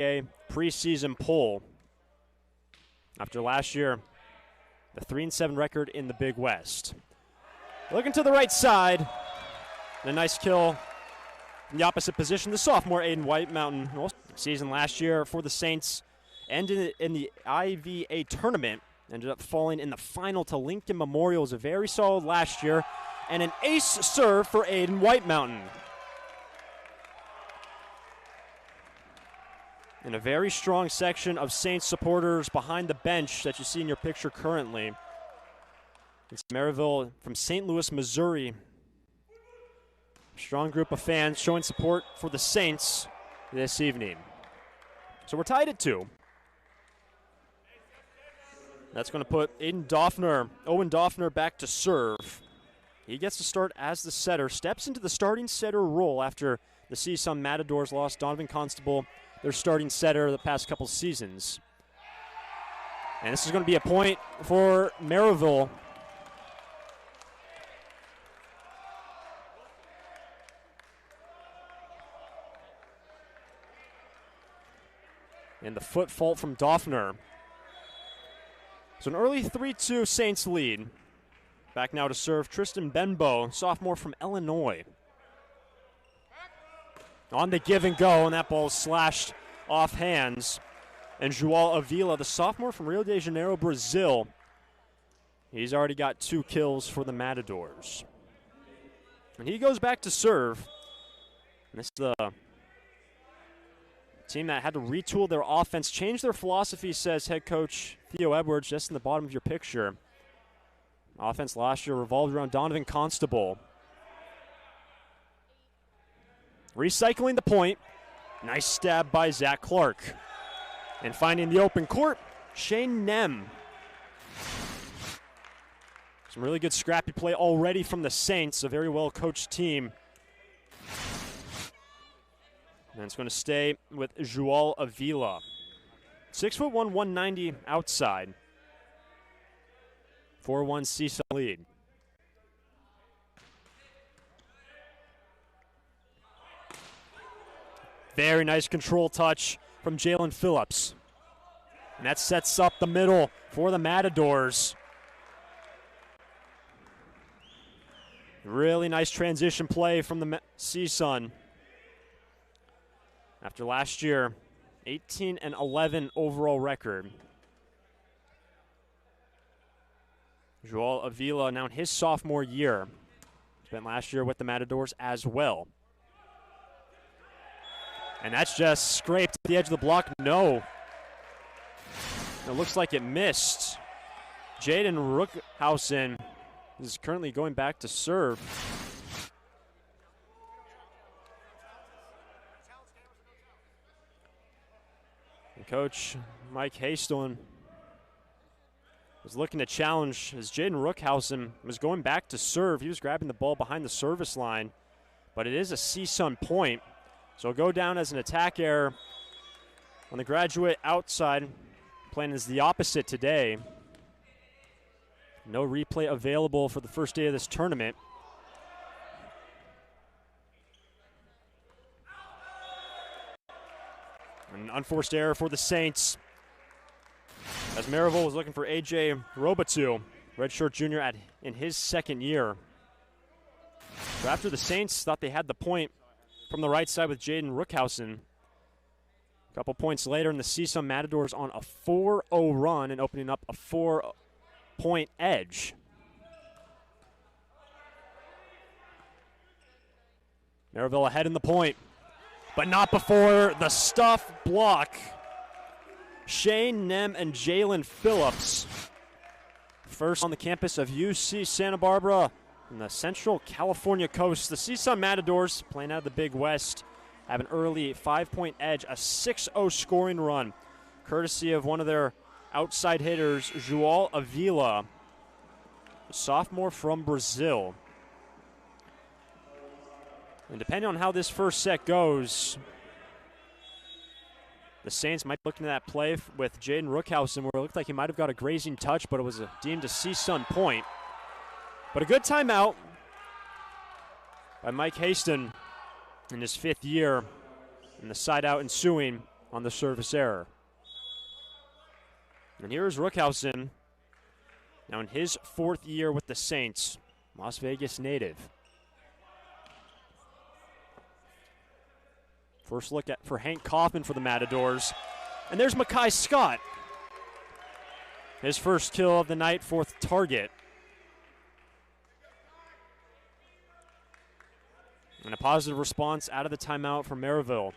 NCAA preseason poll. After last year, the 3-7 record in the Big West. Looking to the right side. And a nice kill in the opposite position. The sophomore Aiden White Mountain. Season last year for the Saints. Ended in the IVA tournament. Ended up falling in the final to Lincoln Memorial. It was a very solid last year. And an ace serve for Aiden White Mountain. And a very strong section of Saints supporters behind the bench that you see in your picture currently. It's Maryville from St. Louis, Missouri. Strong group of fans showing support for the Saints this evening. So we're tied at 2. That's going to put Owen Doffner back to serve. He gets to start as the setter, steps into the starting setter role after the CSUN Matadors lost Donovan Constable, their starting setter, the past couple seasons. And this is going to be a point for Maryville. And the foot fault from Doffner. So an early 3-2 Saints lead. Back now to serve Tristan Benbow, sophomore from Illinois. On the give and go, and that ball is slashed off hands. And João Avila, the sophomore from Rio de Janeiro, Brazil. He's already got 2 kills for the Matadors. And he goes back to serve. And this is the team that had to retool their offense, change their philosophy, says head coach Theo Edwards, just in the bottom of your picture. Offense last year revolved around Donovan Constable. Recycling the point. Nice stab by Zach Clark. And finding the open court, Shane Nem. Some really good scrappy play already from the Saints, a very well-coached team. And it's going to stay with João Avila. 6'1", 190 outside. 4-1 CSUN lead. Very nice control touch from Jalen Phillips. And that sets up the middle for the Matadors. Really nice transition play from the CSUN. After last year, 18-11 overall record. João Avila now in his sophomore year. Spent last year with the Matadors as well. And that's just scraped at the edge of the block. No. It looks like it missed. Jaden Rookhausen is currently going back to serve. And Coach Mike Haston was looking to challenge as Jaden Rookhausen was going back to serve. He was grabbing the ball behind the service line, but it is a CSUN point. So it'll go down as an attack error on the graduate outside. Plan is the opposite today. No replay available for the first day of this tournament. An unforced error for the Saints, as Maryville was looking for A.J. Robatu, redshirt junior in his second year. So after the Saints thought they had the point from the right side with Jaden Rookhausen, a couple points later, and the CSUN Matadors on a 4-0 run and opening up a 4-point edge. Maryville ahead in the point, but not before the stuff block. Shane Nem and Jalen Phillips. First on the campus of UC Santa Barbara on the Central California coast. The CSUN Matadors, playing out of the Big West, have an early 5-point edge, a 6-0 scoring run, courtesy of one of their outside hitters, João Avila, a sophomore from Brazil. And depending on how this first set goes, the Saints might be looking at that play with Jaden Rookhausen where it looked like he might have got a grazing touch, but it was deemed a CSUN point. But a good timeout by Mike Haston in his 5th year, and the side out ensuing on the service error. And here is Rookhausen, now in his 4th year with the Saints, Las Vegas native. First look for Hank Kaufman for the Matadors. And there's Makai Scott. His first kill of the night, 4th target. And a positive response out of the timeout from Maryville.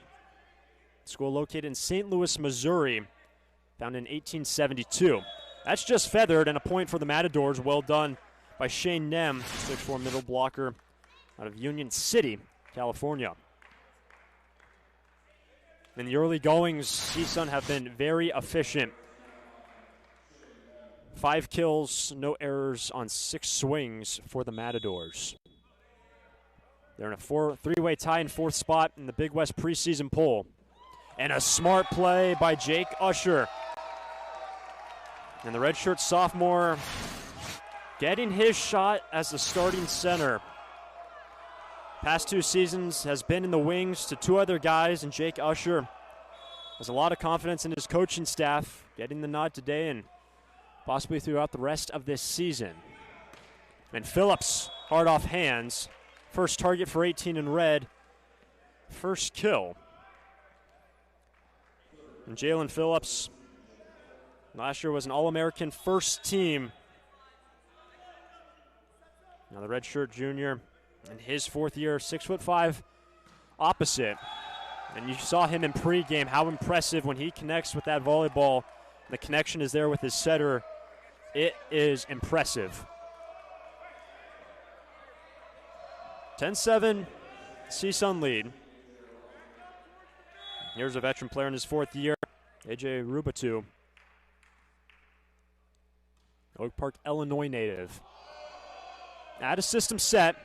School located in St. Louis, Missouri, founded in 1872. That's just feathered, and a point for the Matadors. Well done by Shane Nem, 6'4" middle blocker out of Union City, California. In the early goings, CSUN have been very efficient. 5 kills, no errors on 6 swings for the Matadors. They're in a 3-way tie in 4th spot in the Big West preseason poll. And a smart play by Jake Usher. And the redshirt sophomore getting his shot as the starting center. Past 2 seasons has been in the wings to 2 other guys, and Jake Usher has a lot of confidence in his coaching staff, getting the nod today and possibly throughout the rest of this season. And Phillips, hard off hands. First target for 18 in red. First kill. And Jalen Phillips, last year was an All-American first team. Now the redshirt junior in his 4th year, 6'5", opposite. And you saw him in pregame, how impressive when he connects with that volleyball. The connection is there with his setter. It is impressive. 10-7, CSUN lead. Here's a veteran player in his 4th year, AJ Rubatu. Oak Park, Illinois native. At a system set.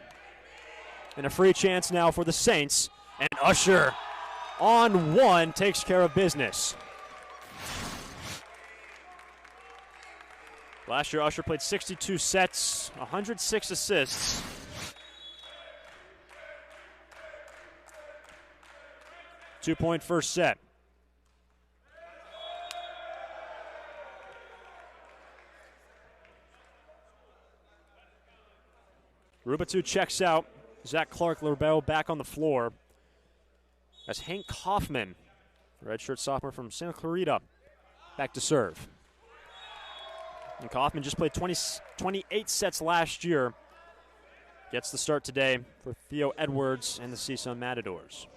And a free chance now for the Saints. And Usher on 1 takes care of business. Last year, Usher played 62 sets, 106 assists. Two-point first set. Rubatu checks out. Zach Clark-Lerbel back on the floor. As Hank Kaufman, redshirt sophomore from Santa Clarita, back to serve. And Kaufman just played 28 sets last year. Gets the start today for Theo Edwards and the CSUN Matadors.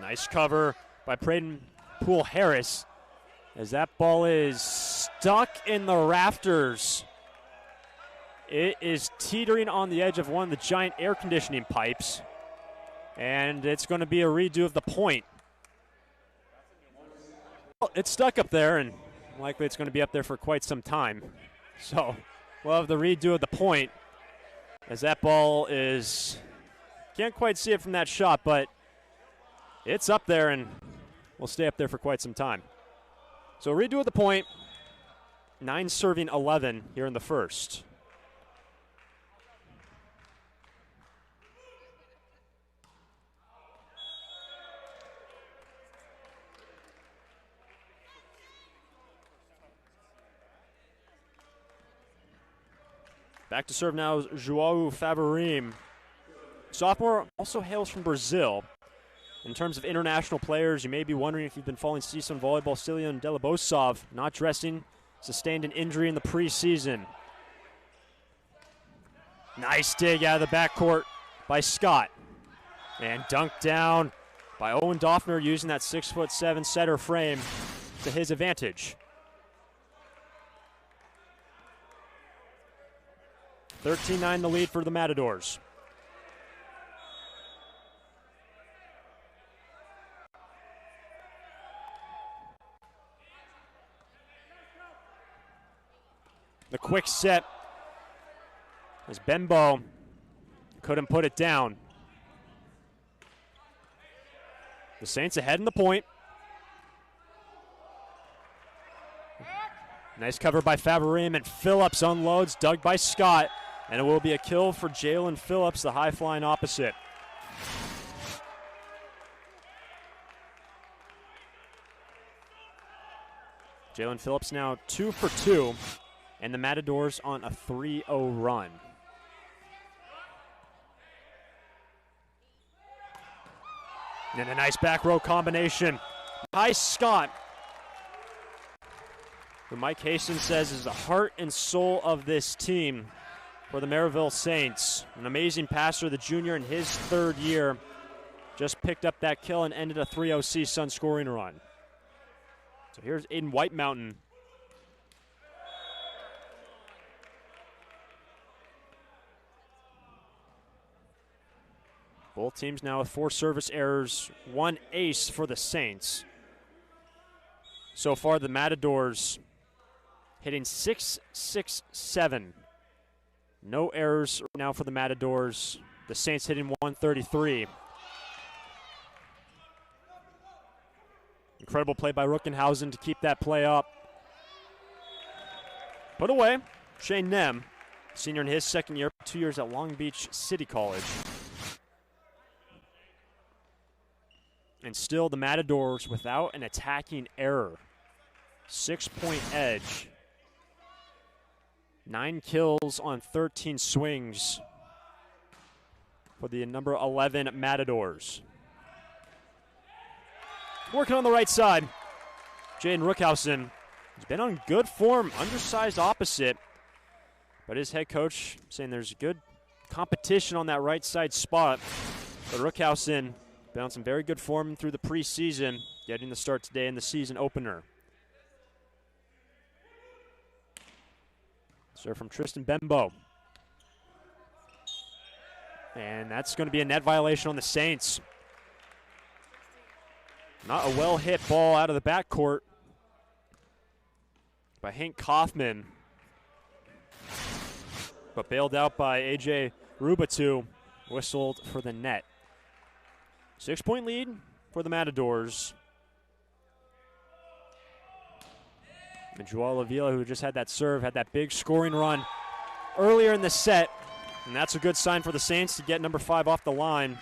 Nice cover by Braden Poole Harris as that ball is stuck in the rafters. It is teetering on the edge of one of the giant air conditioning pipes, and it's going to be a redo of the point. Well, it's stuck up there, and likely it's going to be up there for quite some time. So we'll have the redo of the point as that ball is, can't quite see it from that shot, but it's up there and will stay up there for quite some time. So redo of the point, 9 serving 11 here in the first. Back to serve now is João Favarim. Sophomore also hails from Brazil. In terms of international players, you may be wondering if you've been following CSUN volleyball. Stilian Delibosov not dressing, sustained an injury in the preseason. Nice dig out of the backcourt by Scott. And dunked down by Owen Doffner, using that 6'7" setter frame to his advantage. 13-9 the lead for the Matadors. The quick set as Bembo couldn't put it down. The Saints ahead in the point. Nice cover by Favarim, and Phillips unloads, dug by Scott, and it will be a kill for Jalen Phillips, the high-flying opposite. Jalen Phillips now 2 for 2, and the Matadors on a 3-0 run. And then a nice back row combination by Scott, who Mike Hastings says is the heart and soul of this team for the Maryville Saints. An amazing passer, the junior in his 3rd year, just picked up that kill and ended a 3-0 CSUN scoring run. So here's Aiden White Mountain. Both teams now with 4 service errors, 1 ace for the Saints. So far, the Matadors hitting 667. No errors now for the Matadors. The Saints hitting 133. Incredible play by Ruckenhausen to keep that play up. Put away. Shane Nem, senior in his 2nd year, 2 years at Long Beach City College. And still the Matadors without an attacking error. 6-point edge. 9 kills on 13 swings for the number 11 Matadors. Working on the right side, Jaden Ruckenhausen has been on good form, undersized opposite, but his head coach saying there's good competition on that right side spot. But Ruckenhausen been on some very good form through the preseason, getting the start today in the season opener. Serve from Tristan Bembo. And that's going to be a net violation on the Saints. Not a well-hit ball out of the backcourt by Hank Kaufman, but bailed out by A.J. Rubatu, whistled for the net. 6-point lead for the Matadors. And Joel Avila, who just had that serve, had that big scoring run earlier in the set, and that's a good sign for the Saints to get number 5 off the line.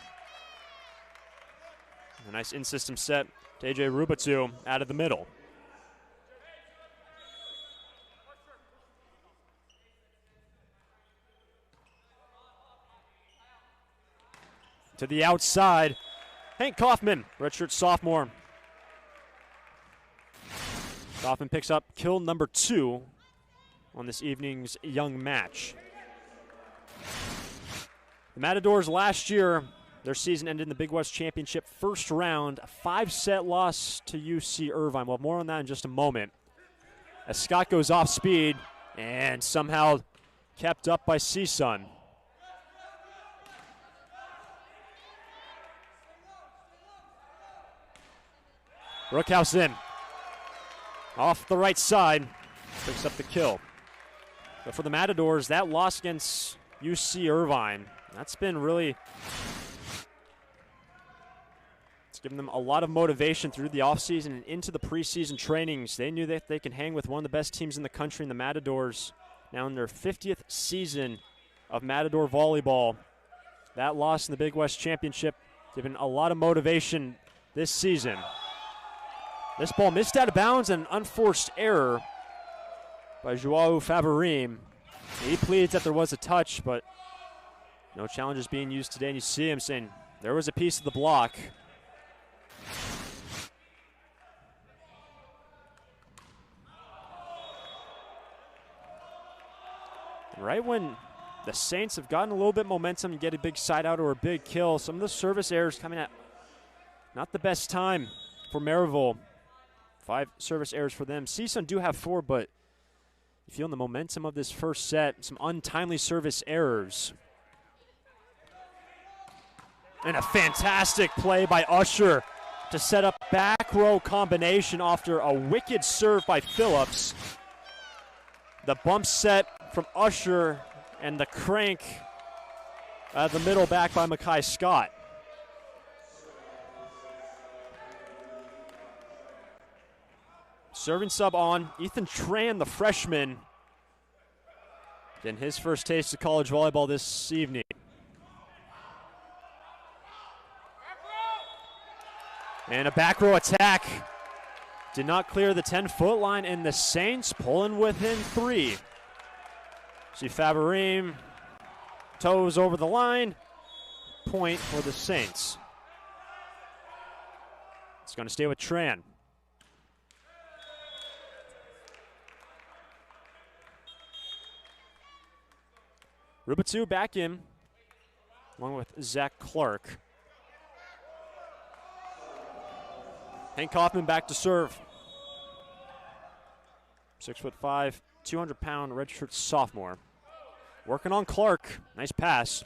A nice in-system set to A.J. Rubatu out of the middle. To the outside, Hank Kaufman, redshirt sophomore. Kaufman picks up kill number 2 on this evening's young match. The Matadors last year, their season ended in the Big West Championship first round, a 5-set loss to UC Irvine. We'll have more on that in just a moment. As Scott goes off speed and somehow kept up by CSUN. Ruckenhausen off the right side, picks up the kill. But for the Matadors, that loss against UC Irvine, that's been really, it's given them a lot of motivation through the offseason and into the preseason trainings. They knew that they can hang with one of the best teams in the country, in the Matadors, now in their 50th season of Matador Volleyball. That loss in the Big West Championship given a lot of motivation this season. This ball missed out of bounds and an unforced error by Joao Favarim. He pleads that there was a touch, but no challenges being used today. And you see him saying there was a piece of the block. Right when the Saints have gotten a little bit momentum and get a big side out or a big kill, some of the service errors coming at not the best time for Maryville. 5 service errors for them. CSUN do have 4, but you feel in the momentum of this first set, some untimely service errors. And a fantastic play by Usher to set up back row combination after a wicked serve by Phillips. The bump set from Usher and the crank out of the middle back by Makai Scott. Serving sub on, Ethan Tran, the freshman, getting his first taste of college volleyball this evening. And a back row attack. Did not clear the 10-foot line, and the Saints pulling within 3. See Favarim, toes over the line. Point for the Saints. It's going to stay with Tran. Rubatu back in, along with Zach Clark. Hank Kaufman back to serve. 6'5", 200-pound redshirt sophomore. Working on Clark. Nice pass.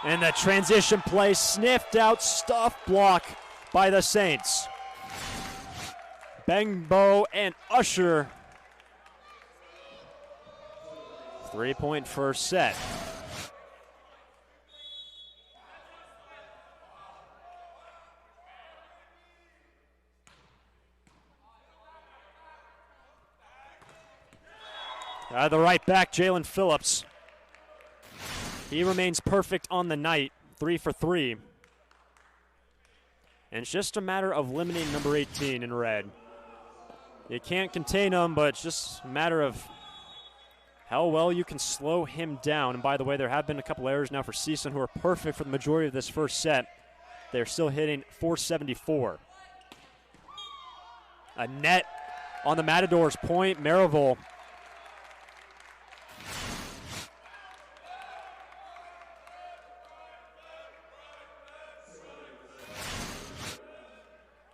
And the transition play sniffed out, stuff block by the Saints. Bengbo and Usher. 3-point first set. The right back, Jalen Phillips. He remains perfect on the night, 3 for 3. And it's just a matter of limiting number 18 in red. You can't contain him, but it's just a matter of how well you can slow him down. And by the way, there have been a couple errors now for CSUN, who are perfect for the majority of this first set. They're still hitting 474. A net on the Matadors point, Maryville.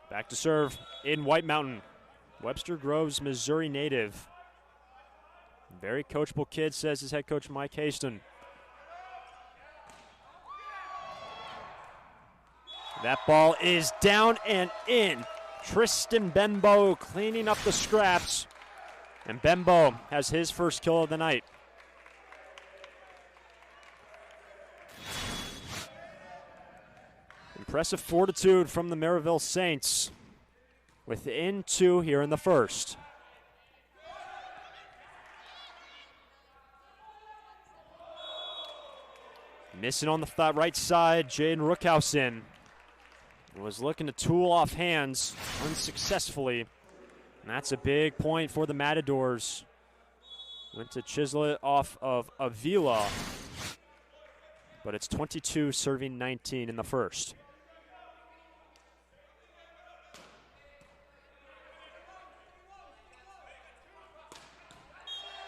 Back to serve in White Mountain. Webster Groves, Missouri native. Very coachable kid, says his head coach Mike Haston. That ball is down and in. Tristan Bembo cleaning up the scraps. And Bembo has his first kill of the night. Impressive fortitude from the Maryville Saints. Within 2 here in the first. Missing on the right side, Jaden Rookhausen was looking to tool off hands unsuccessfully. And that's a big point for the Matadors. Went to chisel it off of Avila. But it's 22 serving 19 in the first.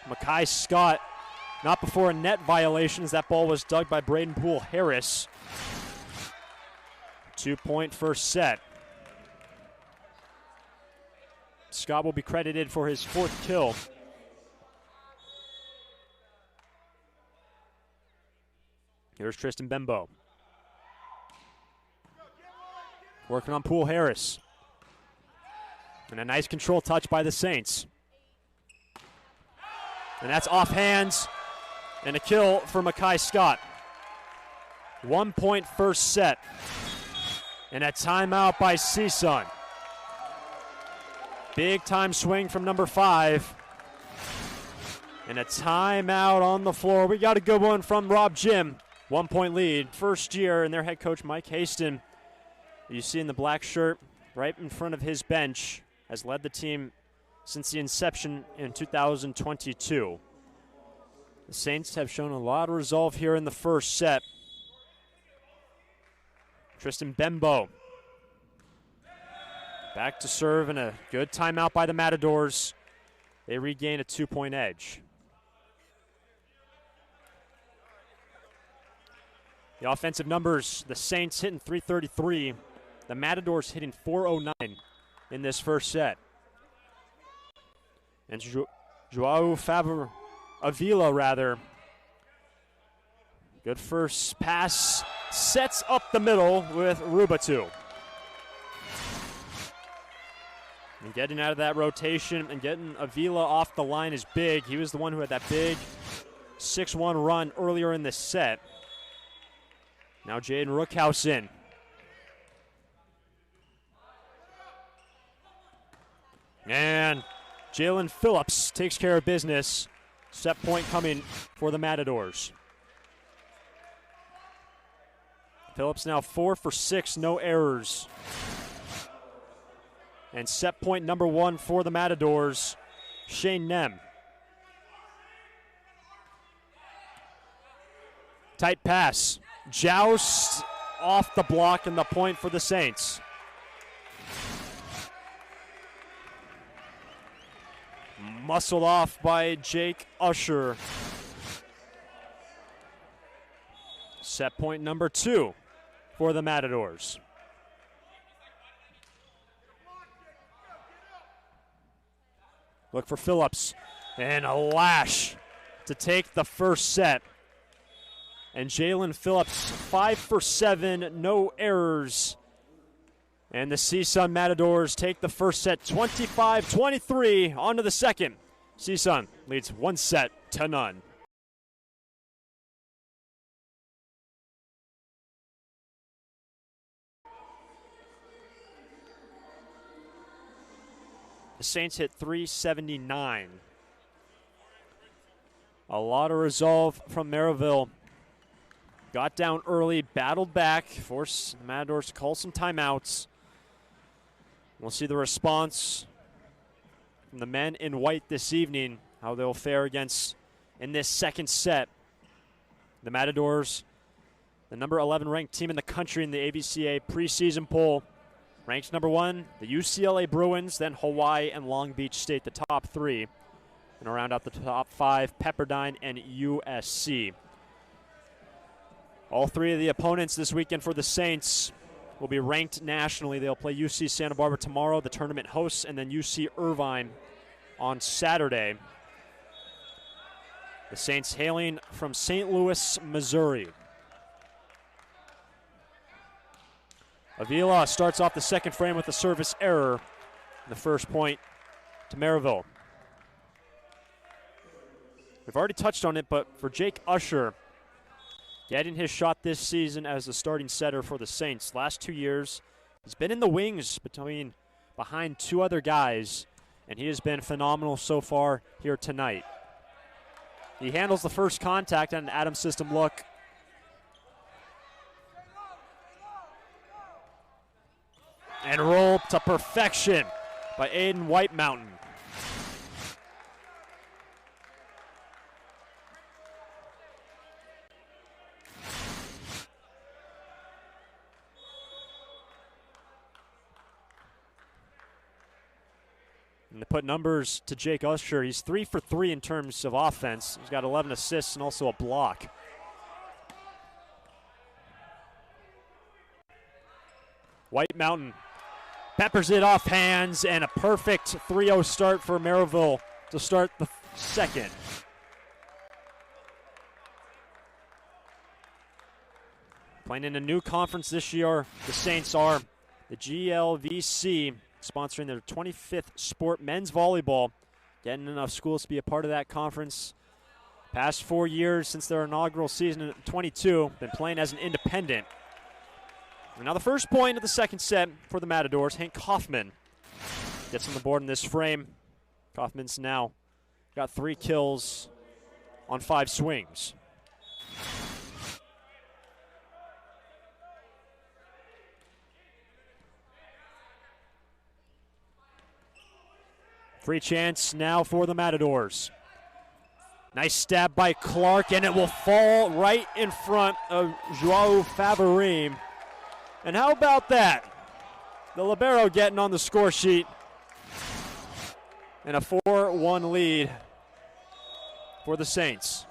Makai Scott, not before a net violation, as that ball was dug by Braden Poole Harris. 2-point first set. Scott will be credited for his 4th kill. Here's Tristan Bembo. Working on Poole Harris. And a nice control touch by the Saints. And that's off hands and a kill for Makai Scott. 1-point first set. And a timeout by CSUN. Big time swing from number 5. And a timeout on the floor. We got a good one from Rob Jim. 1-point lead. First year, and their head coach Mike Haston, you see in the black shirt right in front of his bench, has led the team since the inception in 2022. The Saints have shown a lot of resolve here in the first set. Tristan Bembo back to serve, and a good timeout by the Matadors. They regain a 2-point edge. The offensive numbers, the Saints hitting 333, the Matadors hitting 409 in this first set. And Joao Avila, good first pass, sets up the middle with Rubatu. And getting out of that rotation and getting Avila off the line is big. He was the one who had that big 6-1 run earlier in this set. Now Jaden Rookhausen. And Jalen Phillips takes care of business. Set point coming for the Matadors. Phillips now 4 for 6, no errors. And set point number 1 for the Matadors, Shane Nem. Tight pass. Joust off the block and the point for the Saints. Muscled off by Jake Usher. Set point number 2 for the Matadors. Look for Phillips, and a lash to take the first set. And Jalen Phillips, 5 for 7, no errors. And the CSUN Matadors take the first set 25-23. On to the second. CSUN leads 1-0. The Saints hit 379. A lot of resolve from Maryville. Got down early, battled back, forced the Matadors to call some timeouts. We'll see the response from the men in white this evening, how they'll fare against in this second set. The Matadors, the number 11 ranked team in the country in the ABCA preseason poll. Ranked number 1, the UCLA Bruins, then Hawaii and Long Beach State, the top 3. And around out the top 5, Pepperdine and USC. All 3 of the opponents this weekend for the Saints will be ranked nationally. They'll play UC Santa Barbara tomorrow, the tournament hosts, and then UC Irvine on Saturday. The Saints hailing from St. Louis, Missouri. Avila starts off the second frame with a service error. The first point to Maryville. We've already touched on it, but for Jake Usher, getting his shot this season as the starting setter for the Saints. Last 2 years, he's been in the wings behind 2 other guys, and he has been phenomenal so far here tonight. He handles the first contact on an Adams system look. And roll to perfection by Aiden White Mountain. And to put numbers to Jake Usher, he's 3 for 3 in terms of offense. He's got 11 assists and also a block. White Mountain peppers it off hands, and a perfect 3-0 start for Maryville to start the second. Playing in a new conference this year, the Saints are the GLVC, sponsoring their 25th sport, men's volleyball. Getting enough schools to be a part of that conference. Past 4 years since their inaugural season in 22, been playing as an independent. And now the first point of the second set for the Matadors, Hank Kaufman gets on the board in this frame. Kaufman's now got 3 kills on 5 swings. Free chance now for the Matadors. Nice stab by Clark, and it will fall right in front of Joao Favarim. And how about that? The libero getting on the score sheet. And a 4-1 lead for the Saints.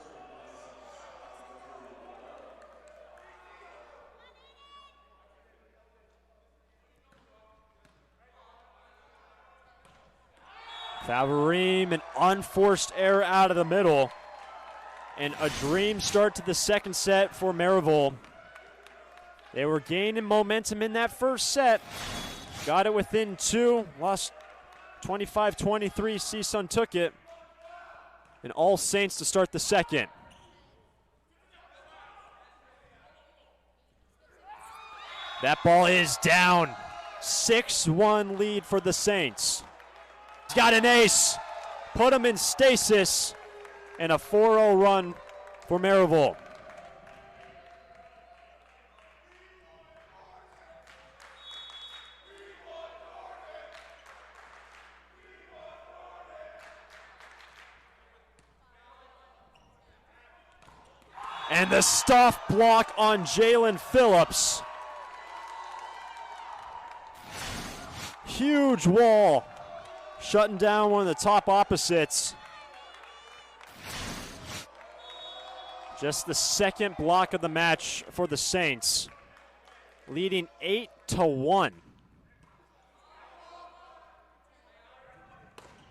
Favarim, an unforced error out of the middle. And a dream start to the second set for Maryville. They were gaining momentum in that first set. Got it within 2. Lost 25-23. CSUN took it. And all Saints to start the second. That ball is down. 6-1 lead for the Saints. He's got an ace. Put him in stasis. And a 4-0 run for Maryville. And the stuff block on Jalen Phillips. Huge wall, shutting down one of the top opposites. Just the second block of the match for the Saints, leading 8-1.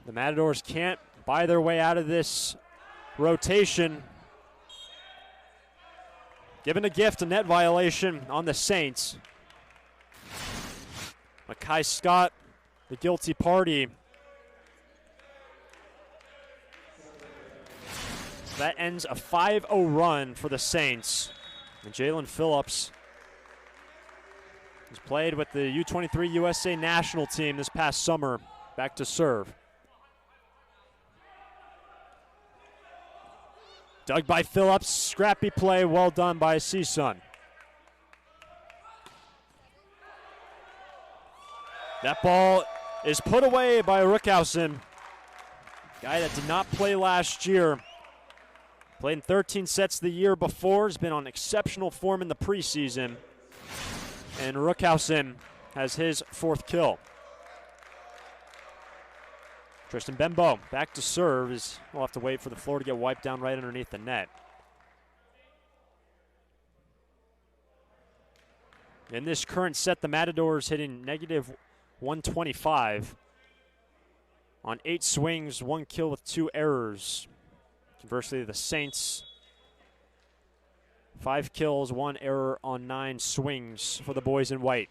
The Matadors can't buy their way out of this rotation. Given a gift, a net violation on the Saints. Mackay Scott, the guilty party. So that ends a 5-0 run for the Saints. And Jalen Phillips has played with the U23 USA national team this past summer, back to serve. Dug by Phillips, scrappy play, well done by CSUN. That ball is put away by Rookhausen, guy that did not play last year. Played in 13 sets the year before, has been on exceptional form in the preseason. And Rookhausen has his 4th kill. Tristan Bembo back to serve. We'll have to wait for the floor to get wiped down right underneath the net. In this current set, the Matadors hitting negative 125 on 8 swings, 1 kill with 2 errors. Conversely, the Saints, 5 kills, 1 error on 9 swings for the boys in white.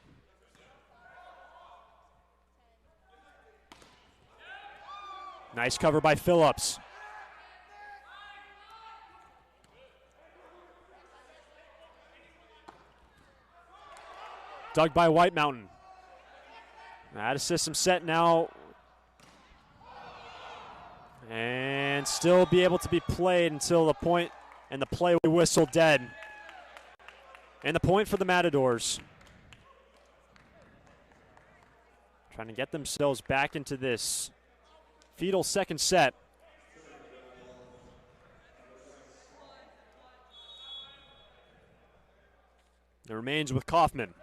Nice cover by Phillips. Dug by White Mountain. Out of system set now. And still be able to be played until the point, and the play whistle dead. And the point for the Matadors. Trying to get themselves back into this fetal second set. It remains with Kaufman.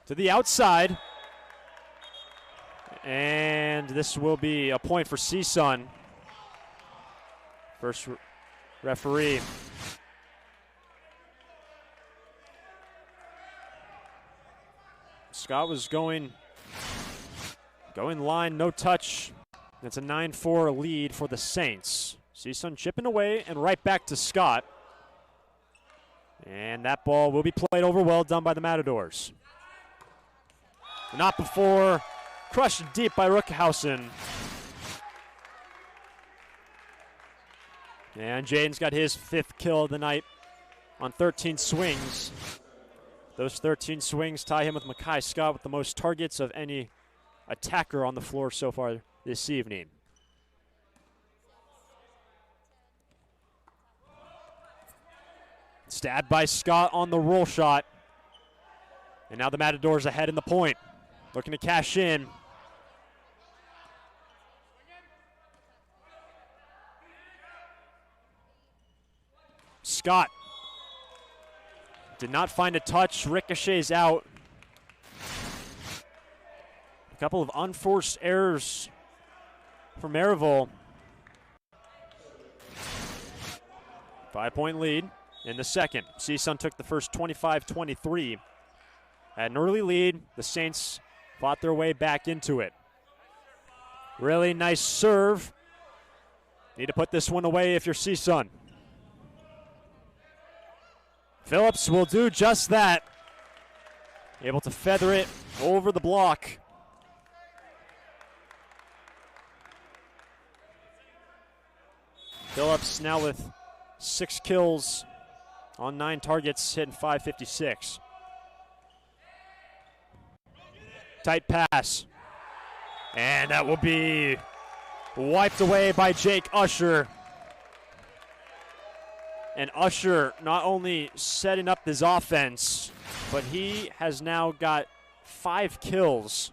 To the outside. And this will be a point for CSUN. First referee. Scott was going line, no touch. It's a 9-4 lead for the Saints. CSUN chipping away and right back to Scott. And that ball will be played over, well done by the Matadors. Not before, crushed deep by Rookhausen. And Jaden's got his 5th kill of the night on 13 swings. Those 13 swings tie him with Mackay Scott with the most targets of any attacker on the floor so far this evening. Stabbed by Scott on the roll shot. And now the Matadors ahead in the point. Looking to cash in. Scott did not find a touch. Ricochets out. A couple of unforced errors for Maryville. 5-point lead in the second. CSUN took the first 25-23. Had an early lead. The Saints fought their way back into it. Really nice serve. Need to put this one away if you're CSUN. Phillips will do just that. Able to feather it over the block. Phillips now with 6 kills on 9 targets, hitting .556. Tight pass. And that will be wiped away by Jake Usher. And Usher not only setting up this offense, but he has now got 5 kills.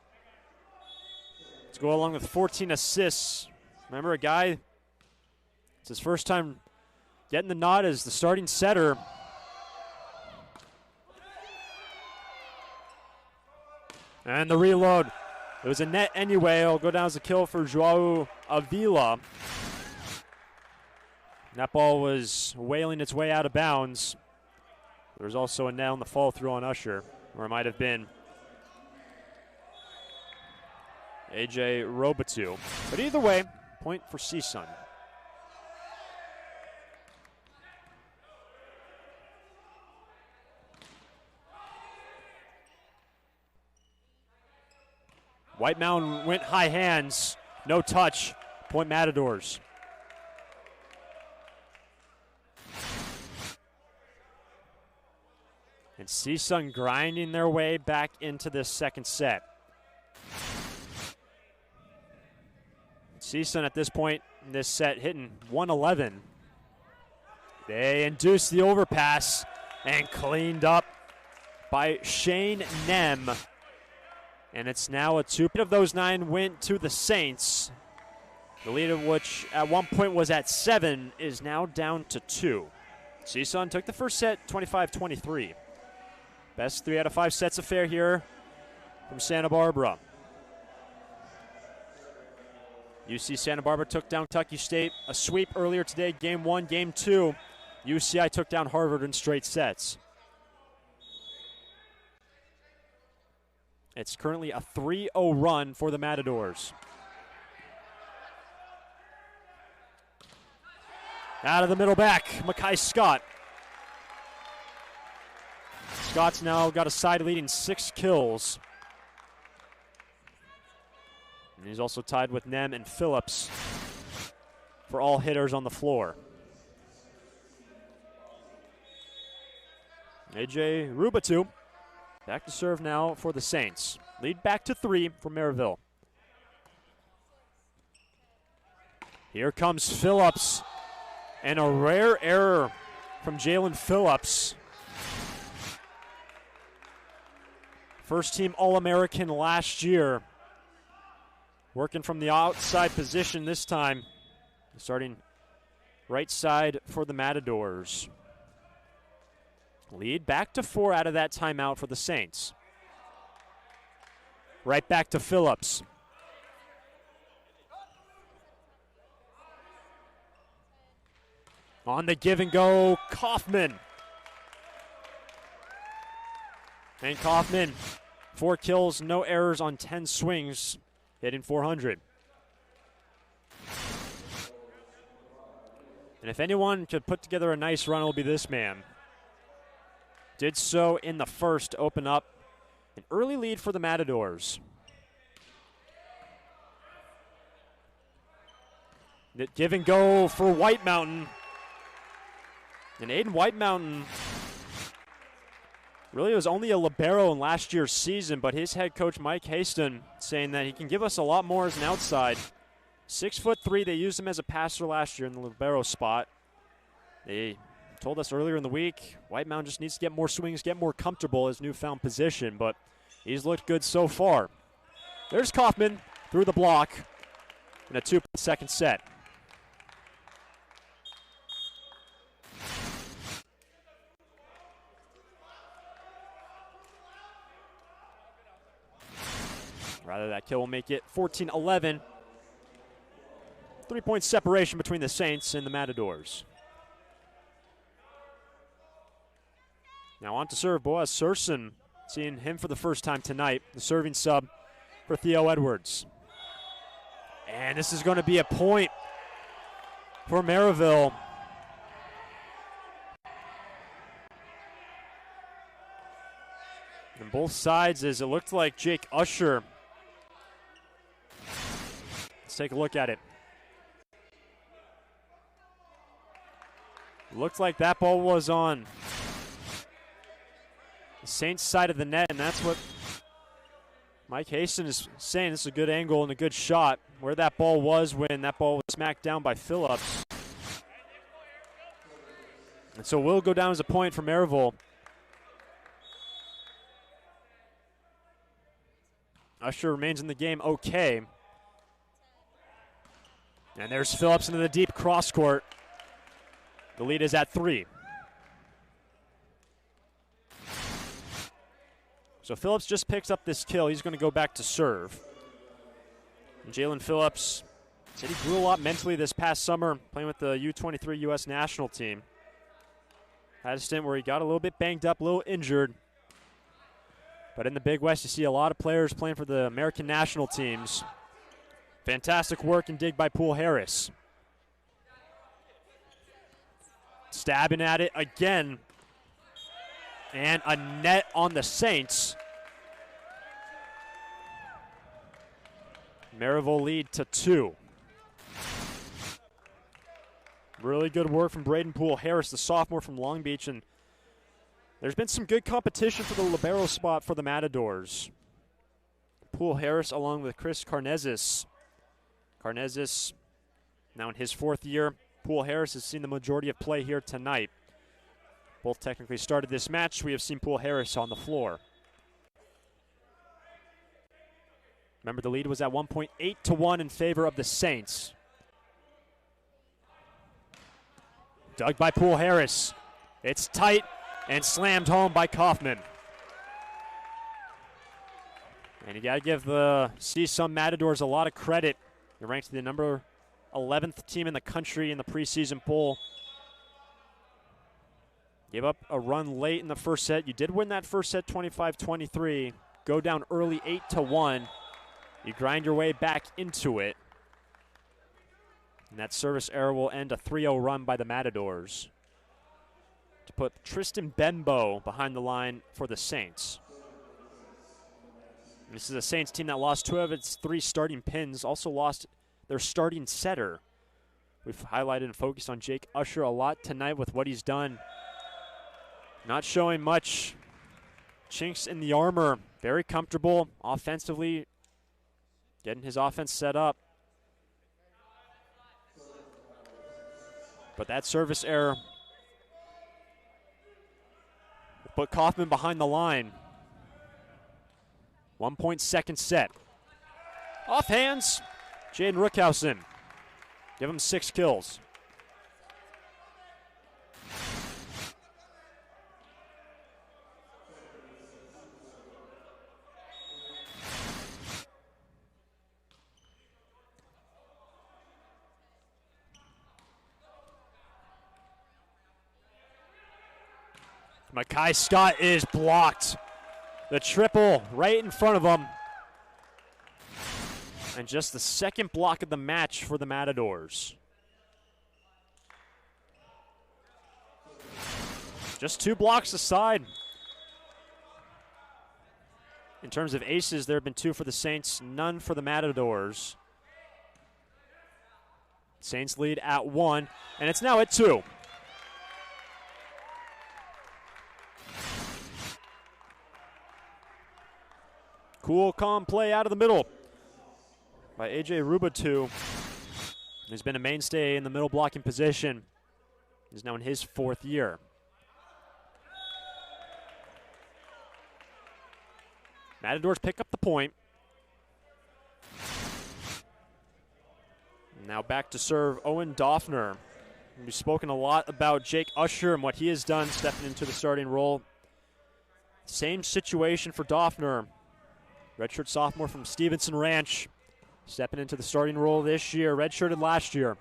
To go along with 14 assists. Remember, a guy, it's his first time getting the nod as the starting setter. And the reload. It was a net anyway. It'll go down as a kill for Joao Avila. That ball was wailing its way out of bounds. There was also a net on the fall through on Usher, or it might have been AJ Robitou. But either way, point for CSUN. White Mountain went high hands, no touch, point Matadors. And CSUN grinding their way back into this second set. CSUN at this point in this set hitting 111. They induced the overpass and cleaned up by Shane Nem. And it's now a 2. Of those 9 went to the Saints. The lead of which at one point was at 7 is now down to 2. CSUN took the first set 25-23. Best 3 out of 5 sets affair here from Santa Barbara. UC Santa Barbara took down Kentucky State. A sweep earlier today, game 1, game 2. UCI took down Harvard in straight sets. It's currently a 3-0 run for the Matadors. Out of the middle back, Makai Scott. Scott's now got a side leading 6 kills. And he's also tied with Nem and Phillips for all hitters on the floor. AJ Robitou back to serve now for the Saints. Lead back to 3 for Maryville. Here comes Phillips. And a rare error from Jalen Phillips. First team All-American last year. Working from the outside position this time. Starting right side for the Matadors. Lead back to 4 out of that timeout for the Saints. Right back to Phillips. On the give and go, Kaufman. And Kaufman, 4 kills, no errors on 10 swings, hitting 400. And if anyone could put together a nice run, it'll be this man. Did so in the first to open up an early lead for the Matadors. The give and go for White Mountain. And Aiden White Mountain really was only a libero in last year's season, but his head coach Mike Haston saying that he can give us a lot more as an outside. 6'3", they used him as a passer last year in the libero spot. They told us earlier in the week, White Mountain just needs to get more swings, get more comfortable his newfound position, but he's looked good so far. There's Kaufman through the block in a 2-second set. Rather, that kill will make it 14-11. 3-point separation between the Saints and the Matadors. Now on to serve Boaz Surson. Seeing him for the first time tonight. The serving sub for Theo Edwards. And this is going to be a point for Maryville. On both sides, as it looked like Jake Usher. Let's take a look at it. Looked like that ball was on the Saints side of the net, and that's what Mike Haston is saying this is a good angle and a good shot. Where that ball was when that ball was smacked down by Phillips. And so will go down as a point for Maryville. Usher remains in the game okay. And there's Phillips into the deep cross court. The lead is at 3. So Phillips just picks up this kill. He's going to go back to serve. And Jalen Phillips said he grew a lot mentally this past summer playing with the U23 U.S. national team. Had a stint where he got a little bit banged up, a little injured. But in the Big West, you see a lot of players playing for the American national teams. Fantastic work and dig by Poole Harris. Stabbing at it again. And a net on the Saints. Maryville lead to 2. Really good work from Braden Poole Harris, the sophomore from Long Beach. And there's been some good competition for the libero spot for the Matadors. Poole Harris along with Chris Carnezis. Carnezis now in his 4th year. Poole Harris has seen the majority of play here tonight. Both technically started this match. We have seen Poole Harris on the floor. Remember, the lead was at 1.8-1 in favor of the Saints. Dug by Poole Harris. It's tight and slammed home by Kaufman. And you got to give the CSUN Matadors a lot of credit. They're ranked the number 11th team in the country in the preseason poll. Gave up a run late in the first set. You did win that first set 25-23. Go down early 8-1. You grind your way back into it. And that service error will end a 3-0 run by the Matadors to put Tristan Benbow behind the line for the Saints. This is a Saints team that lost 2 of its 3 starting pins, also lost their starting setter. We've highlighted and focused on Jake Usher a lot tonight with what he's done. Not showing much chinks in the armor. Very comfortable offensively, getting his offense set up. But that service error put Kaufman behind the line. 1 point second set. Off hands, Jaden Rookhausen. Give him 6 kills. Makai Scott is blocked. The triple right in front of him. And just the second block of the match for the Matadors. Just 2 blocks aside. In terms of aces, there have been 2 for the Saints, none for the Matadors. Saints lead at 1, and it's now at 2. Cool, calm play out of the middle by A.J. Rubatu. He's been a mainstay in the middle blocking position. He's now in his 4th year. Matadors pick up the point. Now back to serve Owen Doffner. We've spoken a lot about Jake Usher and what he has done stepping into the starting role. Same situation for Doffner. Redshirt sophomore from Stevenson Ranch, stepping into the starting role this year, redshirted last year.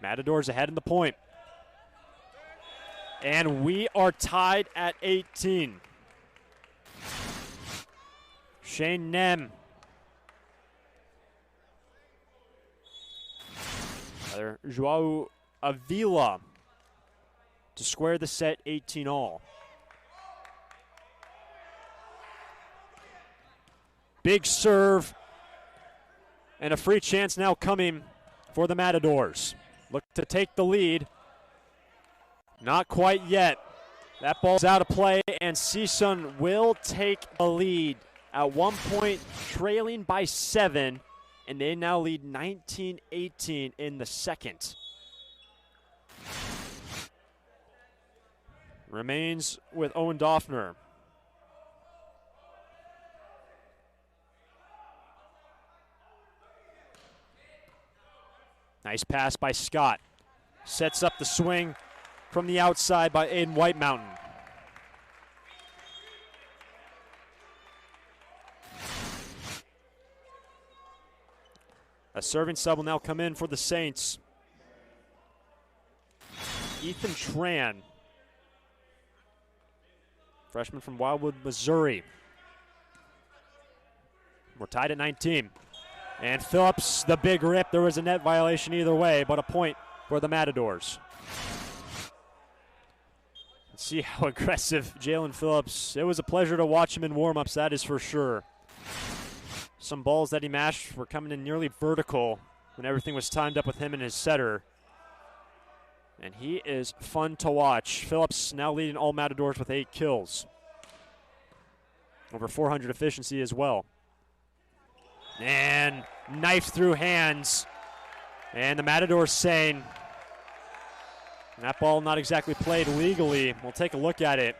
Matadors ahead in the point. And we are tied at 18. Shane Nem. Joao Avila to square the set 18-all. Big serve, and a free chance now coming for the Matadors. Look to take the lead. Not quite yet. That ball's out of play, and CSUN will take the lead. At one point, trailing by 7, and they now lead 19-18 in the second. Remains with Owen Doffner. Nice pass by Scott. Sets up the swing from the outside by Aiden White Mountain. A serving sub will now come in for the Saints. Ethan Tran, freshman from Wildwood, Missouri. We're tied at 19. And Phillips, the big rip. There was a net violation either way, but a point for the Matadors. Let's see how aggressive Jalen Phillips. It was a pleasure to watch him in warm-ups, that is for sure. Some balls that he mashed were coming in nearly vertical when everything was timed up with him and his setter. And he is fun to watch. Phillips now leading all Matadors with 8 kills. Over 400 efficiency as well. And knife through hands. And the Matadors saying that ball not exactly played legally. We'll take a look at it.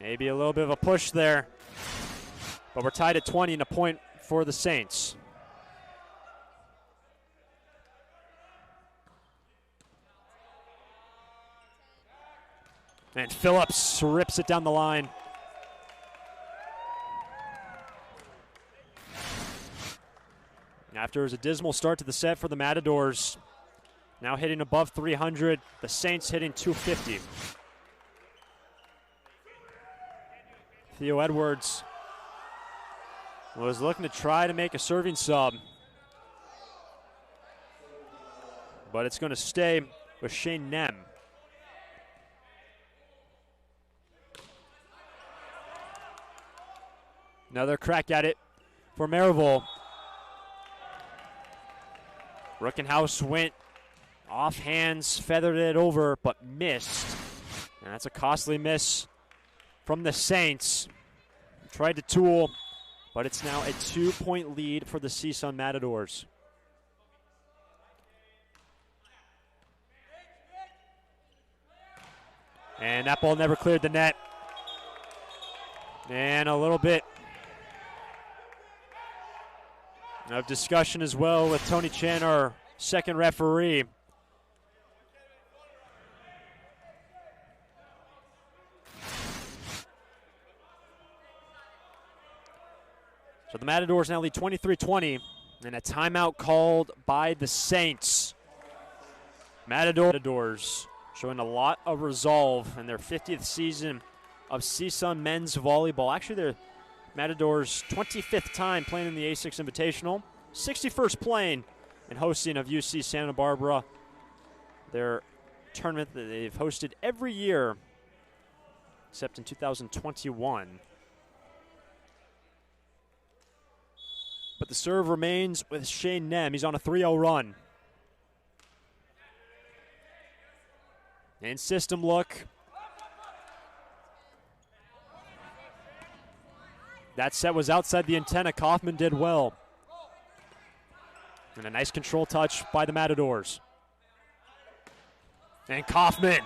Maybe a little bit of a push there. But we're tied at 20 and a point for the Saints. And Phillips rips it down the line. After it was a dismal start to the set for the Matadors, now hitting above 300, the Saints hitting 250. Theo Edwards was looking to try to make a serving sub, but it's going to stay with Shane Nem. Another crack at it for Maryville. Rickenhouse went off hands, feathered it over, but missed. And that's a costly miss from the Saints. Tried to tool, but it's now a 2-point lead for the CSUN Matadors. And that ball never cleared the net. And a little bit of discussion as well with Tony Chan, our second referee. So the Matadors now lead 23-20, and a timeout called by the Saints. Matadors showing a lot of resolve in their 50th season of CSUN men's volleyball. Actually, they're Matadors' 25th time playing in the A6 Invitational, 61st playing and hosting of UC Santa Barbara, their tournament that they've hosted every year except in 2021. But the serve remains with Shane Nem. He's on a 3-0 run. In system look. That set was outside the antenna. Kaufman did well. And a nice control touch by the Matadors. And Kaufman,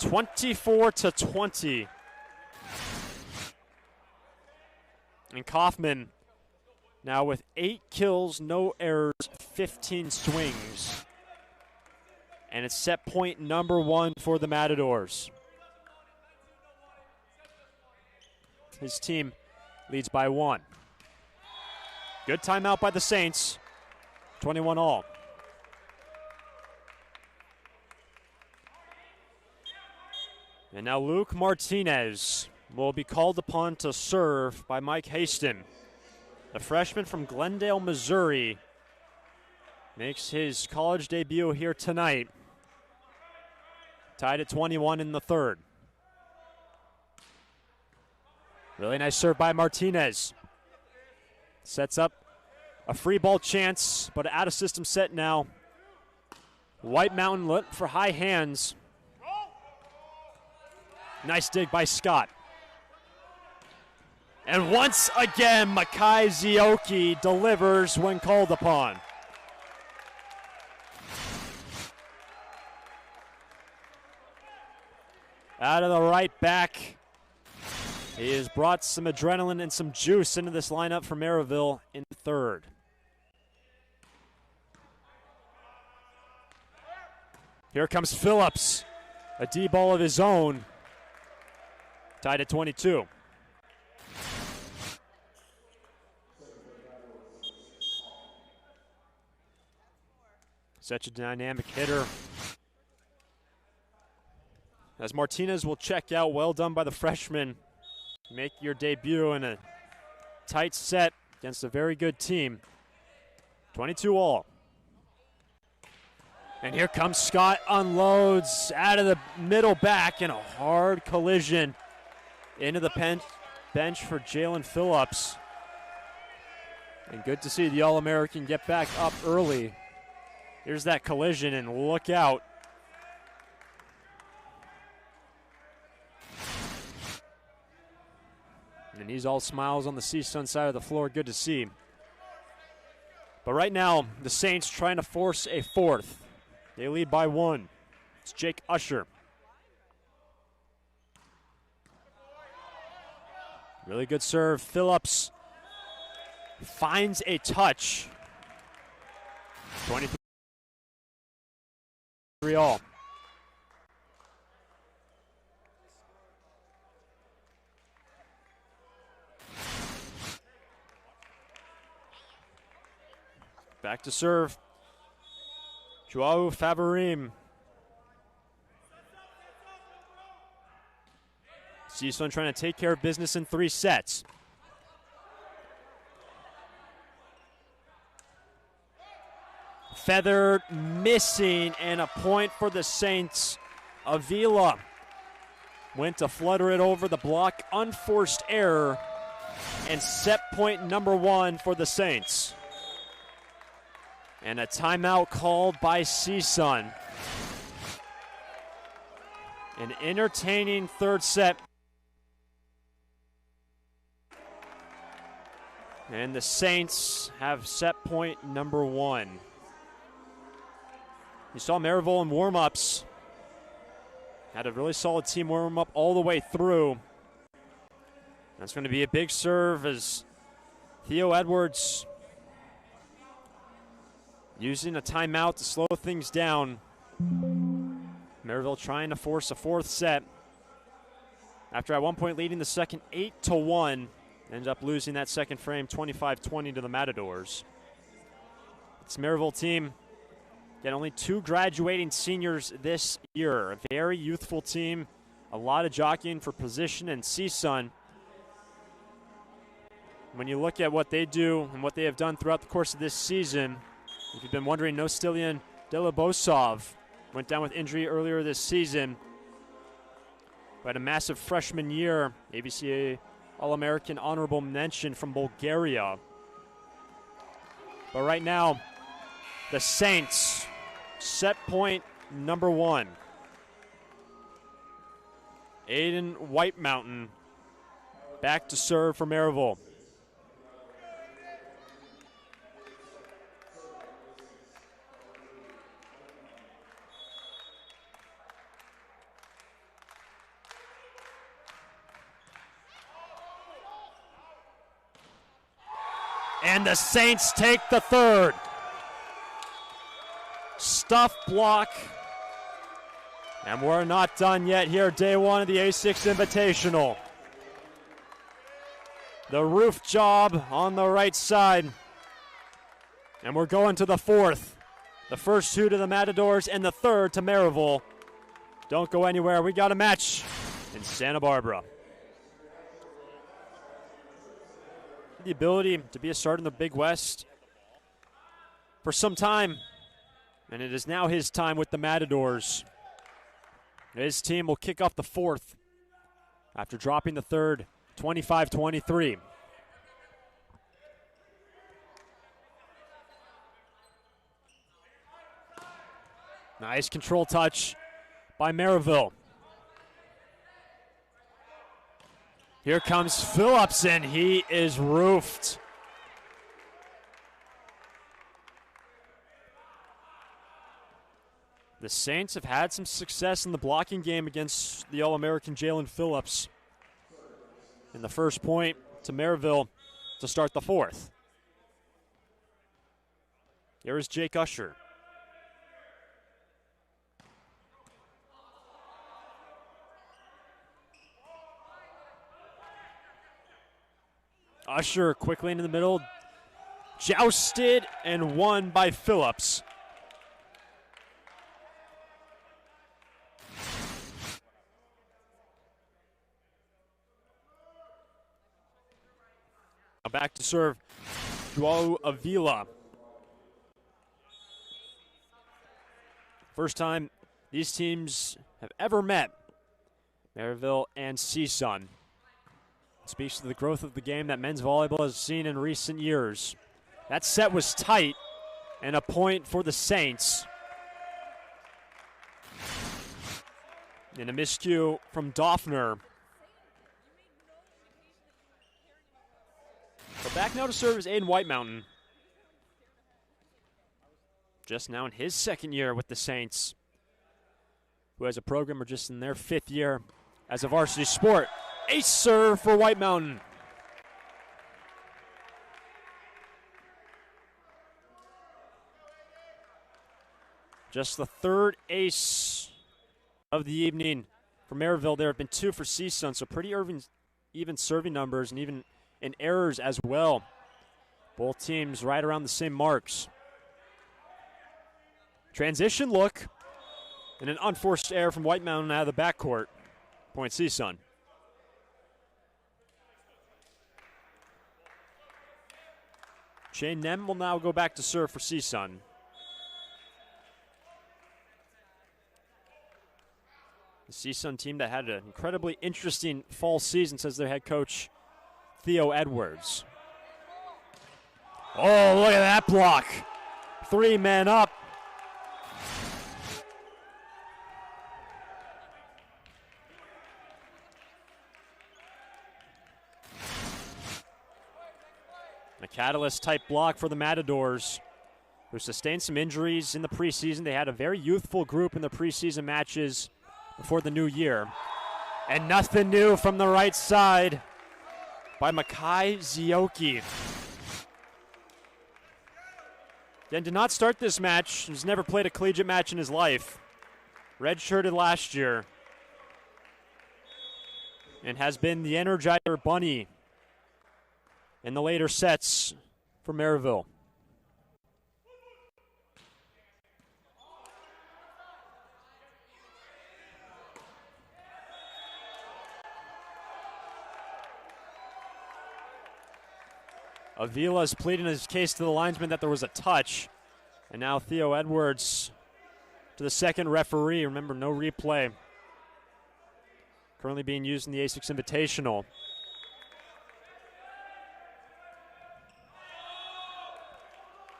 24-20. And Kaufman now with 8 kills, no errors, 15 swings. And it's set point number 1 for the Matadors. His team leads by 1. Good timeout by the Saints, 21 all. And now Luke Martinez will be called upon to serve by Mike Haston. The freshman from Glendale, Missouri, makes his college debut here tonight. Tied at 21 in the third. Really nice serve by Martinez. Sets up a free ball chance, but out of system set now White Mountain look for high hands. Nice dig by Scott. And once again, Makai Zioki delivers when called upon. Out of the right back. He has brought some adrenaline and some juice into this lineup for Maryville in the third. Here comes Phillips. A D-ball of his own. Tied at 22. Such a dynamic hitter. As Martinez will check out, well done by the freshman. Make your debut in a tight set against a very good team. 22 all. And here comes Scott, unloads out of the middle back in a hard collision into the bench for Jalen Phillips. And good to see the All-American get back up early. Here's that collision, and look out. And he's all smiles on the CSUN side of the floor. Good to see. But right now, the Saints trying to force a fourth. They lead by 1. It's Jake Usher. Really good serve. Phillips finds a touch. 23 all. Back to serve. Joao Favarim. CSUN trying to take care of business in 3 sets. Feather missing, and a point for the Saints. Avila went to flutter it over the block. Unforced error, and set point number 1 for the Saints. And a timeout called by CSUN. An entertaining third set. And the Saints have set point number 1. You saw Maryville in warm-ups. Had a really solid team warm-up all the way through. That's going to be a big serve as Theo Edwards using a timeout to slow things down. Maryville trying to force a 4th set. After at one point leading the second 8-1, ended up losing that second frame 25-20 to the Matadors. It's Maryville team. Got only 2 graduating seniors this year. A very youthful team. A lot of jockeying for position, and CSUN, when you look at what they do and what they have done throughout the course of this season, if you've been wondering, Nostilian Delobosov went down with injury earlier this season. But a massive freshman year, ABCA All-American honorable mention from Bulgaria. But right now, the Saints, set point number 1. Aiden White Mountain back to serve for Maryville. And the Saints take the third. Stuff block. And we're not done yet here, day 1 of the A6 Invitational. The roof job on the right side. And we're going to the 4th. The first 2 to the Matadors and the 3rd to Maryville. Don't go anywhere. We got a match in Santa Barbara. The ability to be a starter in the Big West for some time, and it is now his time with the Matadors. His team will kick off the 4th after dropping the 3rd, 25-23. Nice control touch by Maryville. Here comes Phillips, and he is roofed. The Saints have had some success in the blocking game against the All-American Jalen Phillips. And the first point to Maryville to start the fourth. Here is Jake Usher. Usher quickly into the middle. Jousted and won by Phillips. Back to serve Joao Avila. First time these teams have ever met, Maryville and CSUN. Speaks to the growth of the game that men's volleyball has seen in recent years. That set was tight, and a point for the Saints. And a miscue from Doffner. But back now to serve is Aiden Whitemountain. Just now in his second year with the Saints, who has a program or just in their 5th year as a varsity sport. Ace serve for Whitemountain. Just the 3rd ace of the evening for Maryville. There have been 2 for CSUN, so pretty even serving numbers and even in errors as well. Both teams right around the same marks. Transition look and an unforced error from Whitemountain out of the backcourt. Point CSUN. Shane Nem will now go back to serve for CSUN. The CSUN team that had an incredibly interesting fall season, says their head coach, Theo Edwards. Oh, look at that block. 3 men up. A catalyst-type block for the Matadors, who sustained some injuries in the preseason. They had a very youthful group in the preseason matches before the new year. And nothing new from the right side by Makai Zioki. Then did not start this match. He's never played a collegiate match in his life. Redshirted last year. And has been the Energizer Bunny in the later sets for Maryville. Avila's pleading his case to the linesman that there was a touch. And now Theo Edwards to the second referee. Remember, no replay. Currently being used in the ASICS Invitational.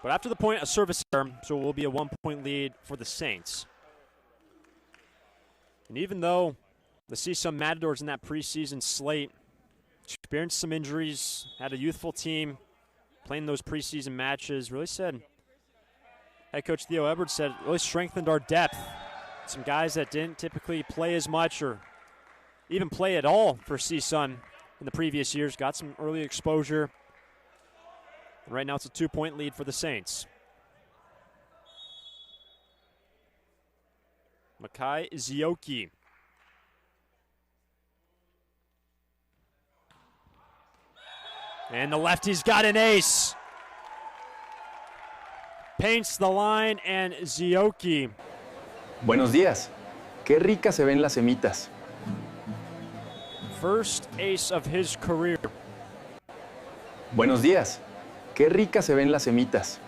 But after the point, a service error, so it will be a 1-point lead for the Saints. And even though the CSUN Matadors in that preseason slate experienced some injuries, had a youthful team playing those preseason matches, really said, head coach Theo Edwards said, it really strengthened our depth. Some guys that didn't typically play as much or even play at all for CSUN in the previous years got some early exposure. And right now it's a 2-point lead for the Saints. Makai Zioki. And the lefty's got an ace. Paints the line, and Zioki. Buenos días. Qué ricas se ven las semitas. First ace of his career. Buenos días. Qué ricas se ven las semitas.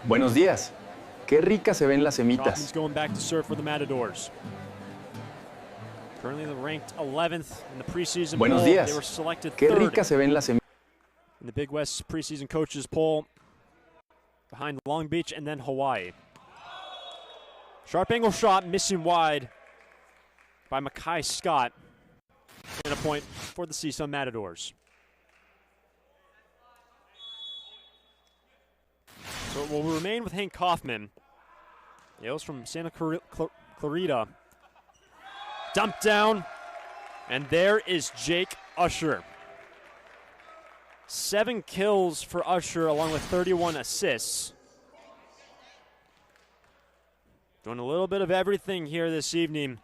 Buenos días. Qué ricas se ven las semitas. Going back to serve for the Matadors. Currently ranked 11th in the preseason Buenos poll. días. They were selected Qué third ricas se ven las semitas. in the Big West preseason coaches poll behind Long Beach and then Hawaii. Sharp angle shot missing wide by Mackay Scott. And a point for the CSUN Matadors. So it will remain with Hank Kaufman. Hails from Santa Clarita. Dumped down. And there is Jake Usher. 7 kills for Usher along with 31 assists. Doing a little bit of everything here this evening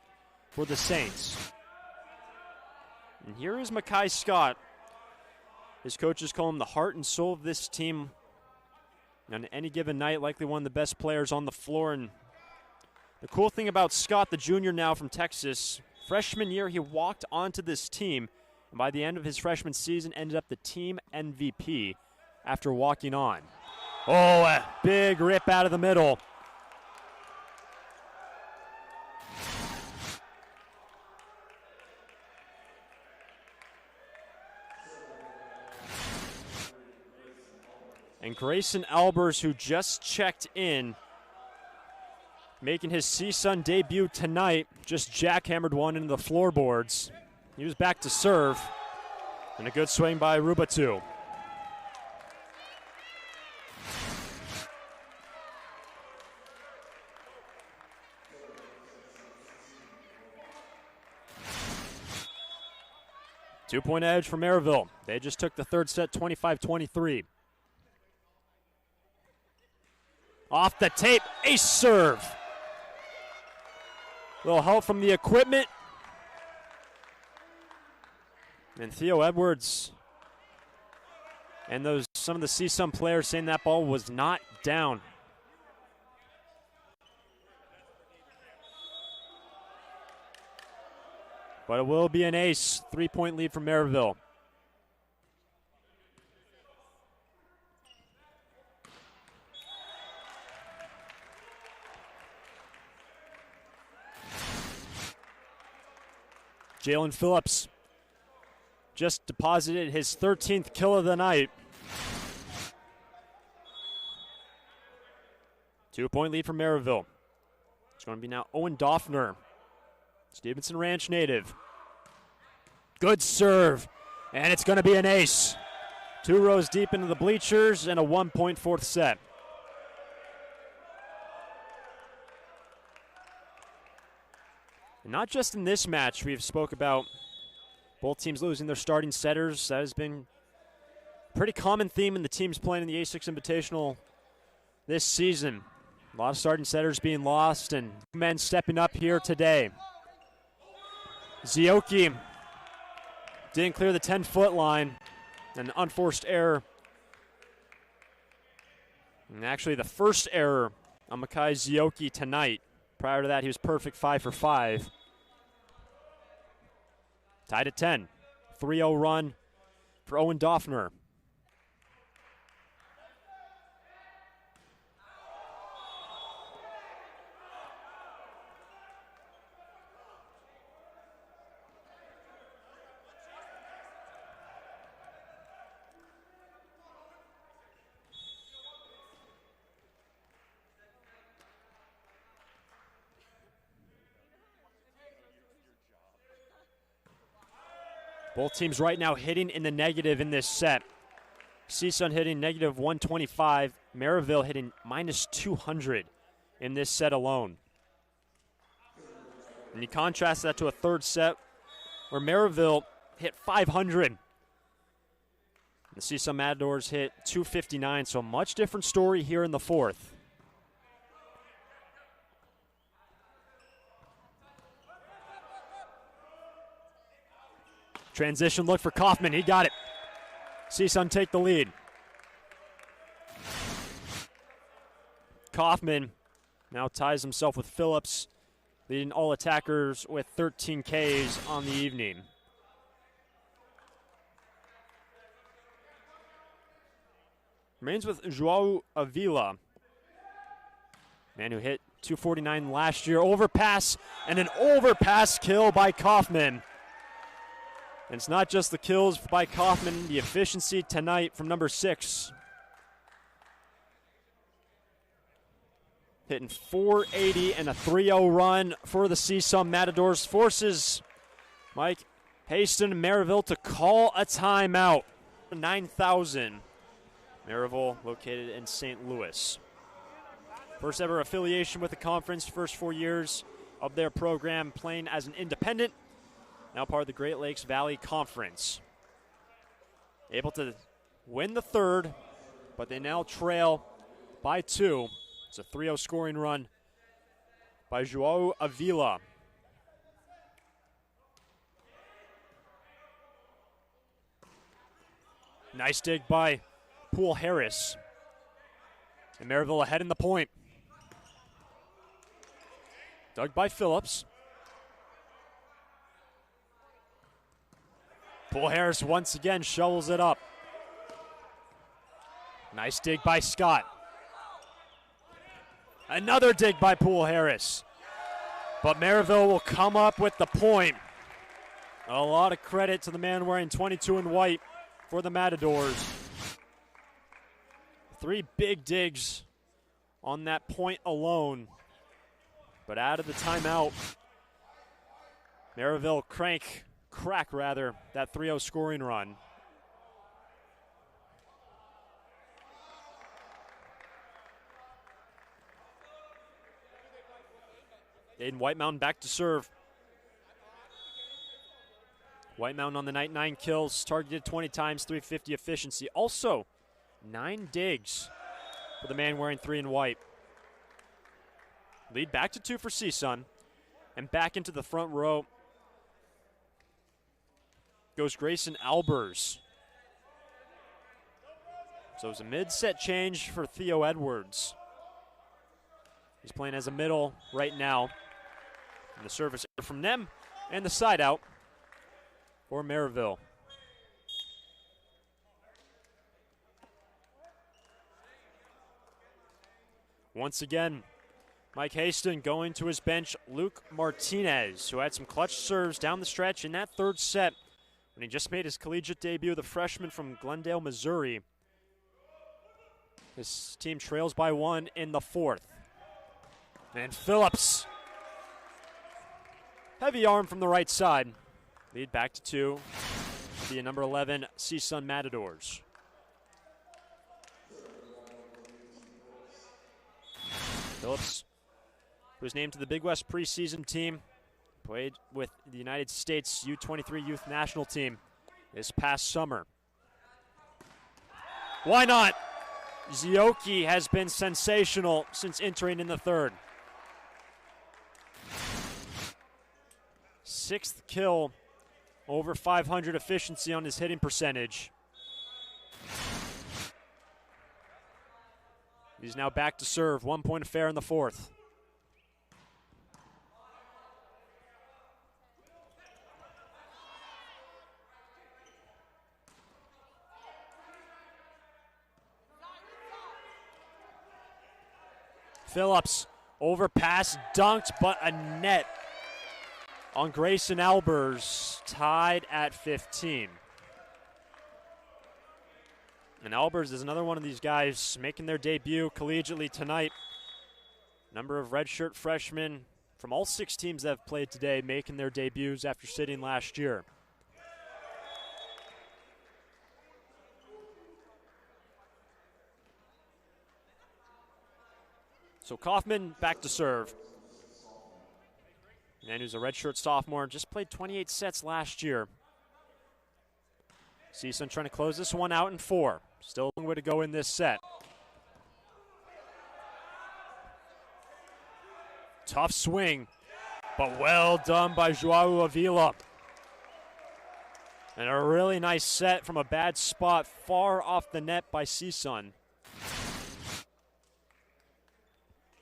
for the Saints. And here is Mackay Scott. His coaches call him the heart and soul of this team. On any given night, likely one of the best players on the floor. And the cool thing about Scott, the junior now from Texas, freshman year he walked onto this team. And by the end of his freshman season, ended up the team MVP after walking on. Oh, a big rip out of the middle. And Grayson Albers, who just checked in, making his CSUN debut tonight, just jackhammered one into the floorboards. He was back to serve. And a good swing by Rubatu. Two-point edge for Maryville. They just took the third set, 25-23. Off the tape, ace serve. Little help from the equipment. And Theo Edwards and some of the CSUN players saying that ball was not down. But it will be an ace. 3-point lead for Maryville. Jalen Phillips just deposited his 13th kill of the night. 2-point lead for Maryville. It's going to be now Owen Doffner, Stevenson Ranch native. Good serve, and it's going to be an ace. 2 rows deep into the bleachers and a 1-point fourth set. And not just in this match, we've spoke about both teams losing their starting setters. That has been a pretty common theme in the teams playing in the A6 Invitational this season. A lot of starting setters being lost, and men stepping up here today. Zioki didn't clear the 10-foot line, an unforced error. And actually the first error on Mackay Zioki tonight. Prior to that, he was perfect 5 for 5. Tied at 10. 3-0 run for Owen Doffner. Both teams right now hitting in the negative in this set. CSUN hitting negative 125. Maryville hitting minus 200 in this set alone. And you contrast that to a third set where Maryville hit 500. The CSUN Matadors hit 259, so a much different story here in the fourth. Transition look for Kaufman. He got it. CSUN take the lead. Kaufman now ties himself with Phillips, leading all attackers with 13 Ks on the evening. Remains with Joao Avila, man who hit 249 last year. Overpass, and an overpass kill by Kaufman. And it's not just the kills by Kaufman, the efficiency tonight from number 6. Hitting .480 and a 3-0 run for the CSUN Matadors forces Mike Haston and Maryville to call a timeout. 9,000. Maryville located in St. Louis. First ever affiliation with the conference, first 4 years of their program playing as an independent, now part of the Great Lakes Valley Conference. Able to win the third, but they now trail by 2. It's a 3-0 scoring run by Joao Avila. Nice dig by Poole Harris. And Maryville ahead in the point. Dug by Phillips. Poole Harris once again shovels it up. Nice dig by Scott. Another dig by Poole Harris. But Maryville will come up with the point. A lot of credit to the man wearing 22 in white for the Matadors. 3 big digs on that point alone. But out of the timeout, Maryville crack that 3-0 scoring run. Aiden White Mountain back to serve. White Mountain on the night, 9 kills, targeted 20 times, 350 efficiency. Also, 9 digs for the man wearing 3 in white. Lead back to 2 for CSUN, and back into the front row goes Grayson Albers. So it's a mid-set change for Theo Edwards. He's playing as a middle right now. And the service from them and the side out for Maryville. Once again, Mike Haston going to his bench, Luke Martinez, who had some clutch serves down the stretch in that third set when he just made his collegiate debut, the freshman from Glendale, Missouri. His team trails by 1 in the 4th. And Phillips, heavy arm from the right side. Lead back to 2. The number 11 CSUN Matadors. Phillips, who was named to the Big West preseason team, played with the United States U23 Youth National Team this past summer. Why not? Zioki has been sensational since entering in the third. 6th kill, over 500 efficiency on his hitting percentage. He's now back to serve. 1 point affair in the 4th. Phillips, overpass, dunked, but a net on Grayson Albers, tied at 15. And Albers is another one of these guys making their debut collegiately tonight. Number of redshirt freshmen from all 6 teams that have played today making their debuts after sitting last year. So Kaufman back to serve. And who's a redshirt sophomore, just played 28 sets last year. CSUN trying to close this one out in 4. Still a long way to go in this set. Tough swing, but well done by Joao Avila. And a really nice set from a bad spot far off the net by CSUN.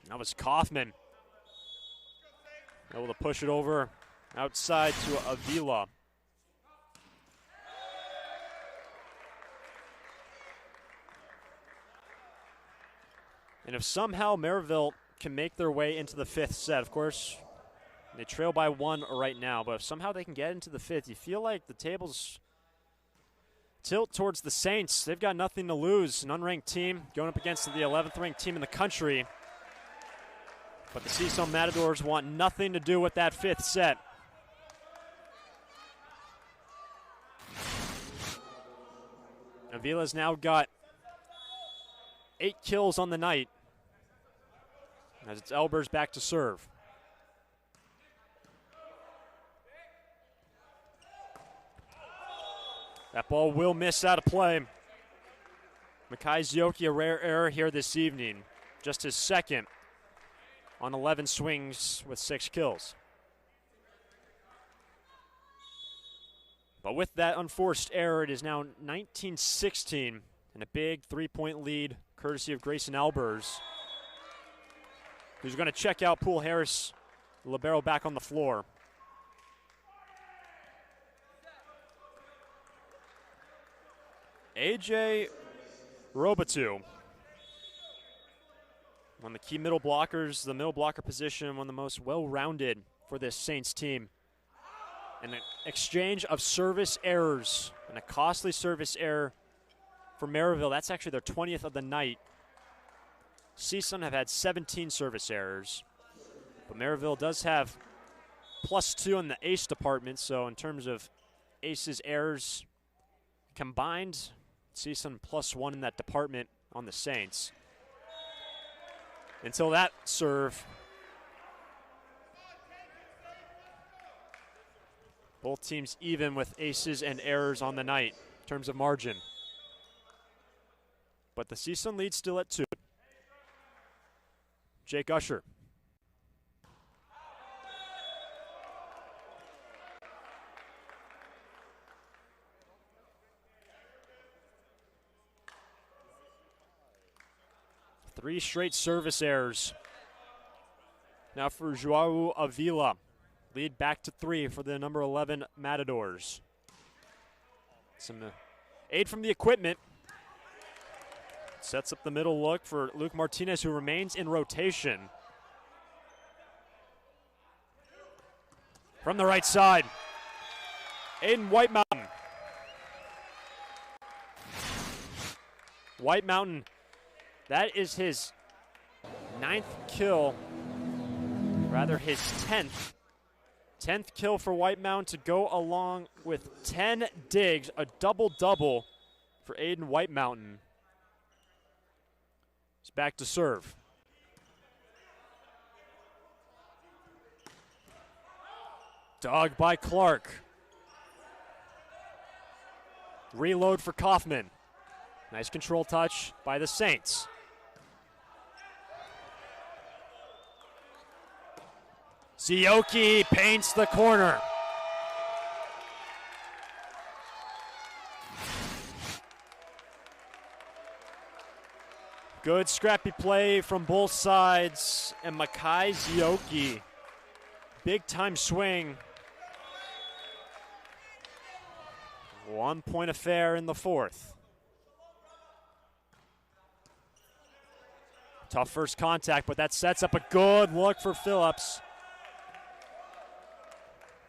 That was Kaufman. Able to push it over outside to Avila. And if somehow Maryville can make their way into the 5th set, of course, They trail by 1 right now, but if somehow they can get into the 5th, you feel like the tables tilt towards the Saints. They've got nothing to lose. An unranked team going up against the 11th ranked team in the country. But the CSUN Matadors want nothing to do with that 5th set. Avila's now got 8 kills on the night as it's Elbers back to serve. That ball will miss out of play. Makai Zioki, a rare error here this evening. Just his second on 11 swings with 6 kills. But with that unforced error, it is now 19-16 and a big 3-point lead courtesy of Grayson Albers, who's going to check out Poole Harris, the libero, back on the floor. AJ Robitou, one of the key middle blockers, the middle blocker position, one of the most well-rounded for this Saints team. An exchange of service errors and a costly service error for Maryville. That's actually their 20th of the night. CSUN have had 17 service errors, but Maryville does have +2 in the ace department, so in terms of aces errors combined, CSUN +1 in that department on the Saints. Until that serve, both teams even with aces and errors on the night in terms of margin. But the CSUN lead still at 2. Jake Usher. Three straight service errors. Now for Joao Avila. Lead back to 3 for the number 11 Matadors. Some aid from the equipment. Sets up the middle look for Luke Martinez, who remains in rotation. From the right side, Aiden White Mountain. White Mountain, that is his 9th kill, rather his 10th. 10th kill for White Mountain to go along with 10 digs, a double-double for Aiden White Mountain. He's back to serve. Dug by Clark. Reload for Kaufman. Nice control touch by the Saints. Zioki paints the corner. Good scrappy play from both sides, and Makai Zioki, big time swing. 1 point affair in the 4th. Tough first contact, but that sets up a good look for Phillips.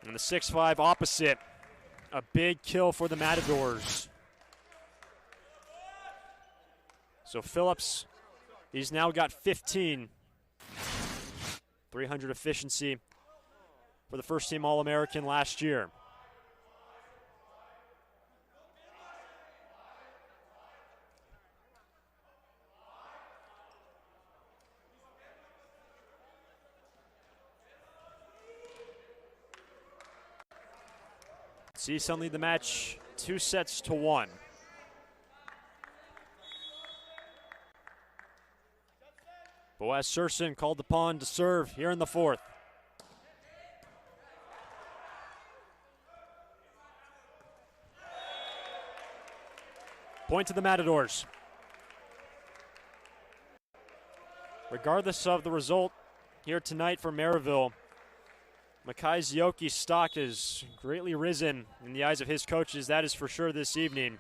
And the 6-5 opposite, a big kill for the Matadors. So Phillips, he's now got 15. 300 efficiency for the first team All-American last year. CSUN lead the match 2-1. Boaz Surson called upon to serve here in the 4th. Point to the Matadors. Regardless of the result here tonight for Maryville, Makai Zioki's stock has greatly risen in the eyes of his coaches, that is for sure this evening.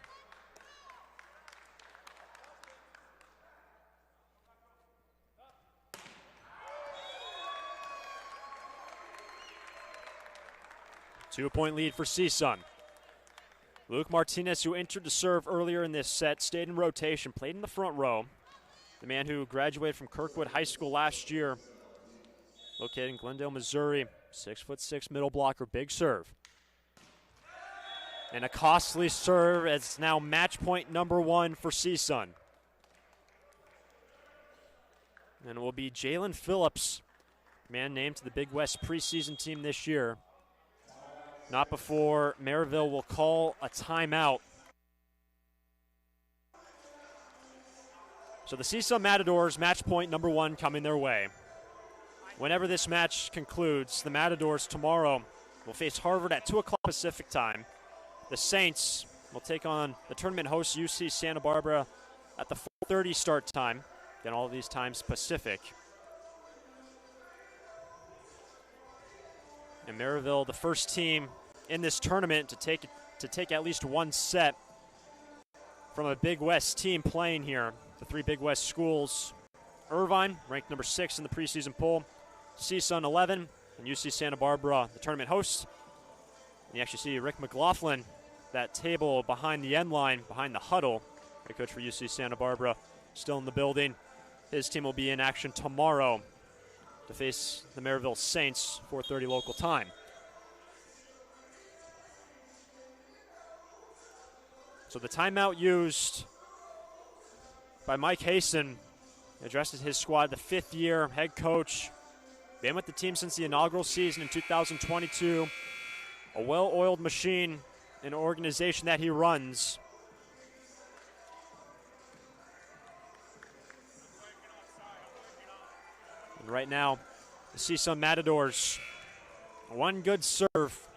2-point lead for CSUN. Luke Martinez, who entered to serve earlier in this set, stayed in rotation, played in the front row. The man who graduated from Kirkwood High School last year, located in Glendale, Missouri. 6'6" middle blocker, big serve. And a costly serve as it's now match point number 1 for CSUN. And it will be Jalen Phillips, man named to the Big West preseason team this year. Not before Maryville will call a timeout. So the CSUN Matadors, match point number 1 coming their way. Whenever this match concludes, the Matadors tomorrow will face Harvard at 2 o'clock Pacific time. The Saints will take on the tournament host UC Santa Barbara at the 4:30 start time. Again, all of these times Pacific. And Maryville, the first team in this tournament to take at least one set from a Big West team playing here. The 3 Big West schools: Irvine, ranked number 6 in the preseason poll, CSUN 11, and UC Santa Barbara, the tournament host. And you actually see Rick McLaughlin, that table behind the end line, behind the huddle, head coach for UC Santa Barbara, still in the building. His team will be in action tomorrow to face the Maryville Saints, 4:30 local time. So the timeout used by Mike Hasten addresses his squad, the 5th-year head coach. Been with the team since the inaugural season in 2022. A well-oiled machine, an organization that he runs. And right now, the CSUN Matadors, one good serve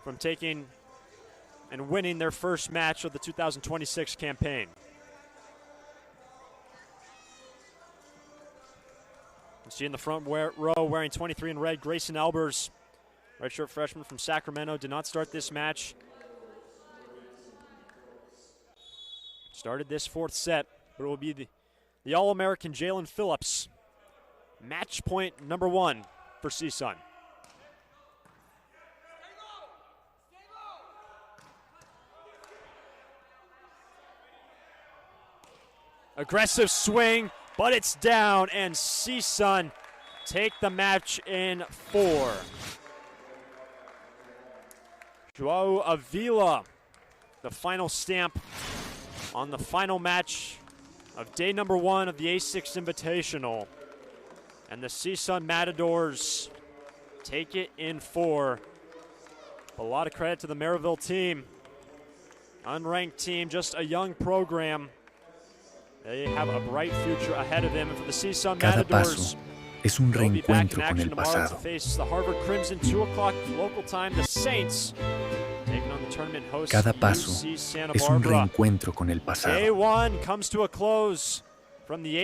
from taking and winning their first match of the 2026 campaign. You see in the front row wearing 23 in red, Grayson Albers, redshirt freshman from Sacramento, did not start this match. Started this 4th set, but it will be the All-American Jalen Phillips. Match point number 1 for CSUN. Aggressive swing, but it's down, and CSUN take the match in 4. Joao Avila, the final stamp on the final match of day number 1 of the A6 Invitational. And the CSUN Matadors take it in 4. A lot of credit to the Maryville team. Unranked team, just a young program. They have a bright future ahead of them. And for the CSUN Matadors, es un they'll be back in reencuentro con action el tomorrow to pasado. face the Harvard Crimson, 2 o'clock local time. The Saints taking on the tournament host Cada paso UC Santa es un Barbara. reencuentro con el pasado. Day 1 comes to a close from the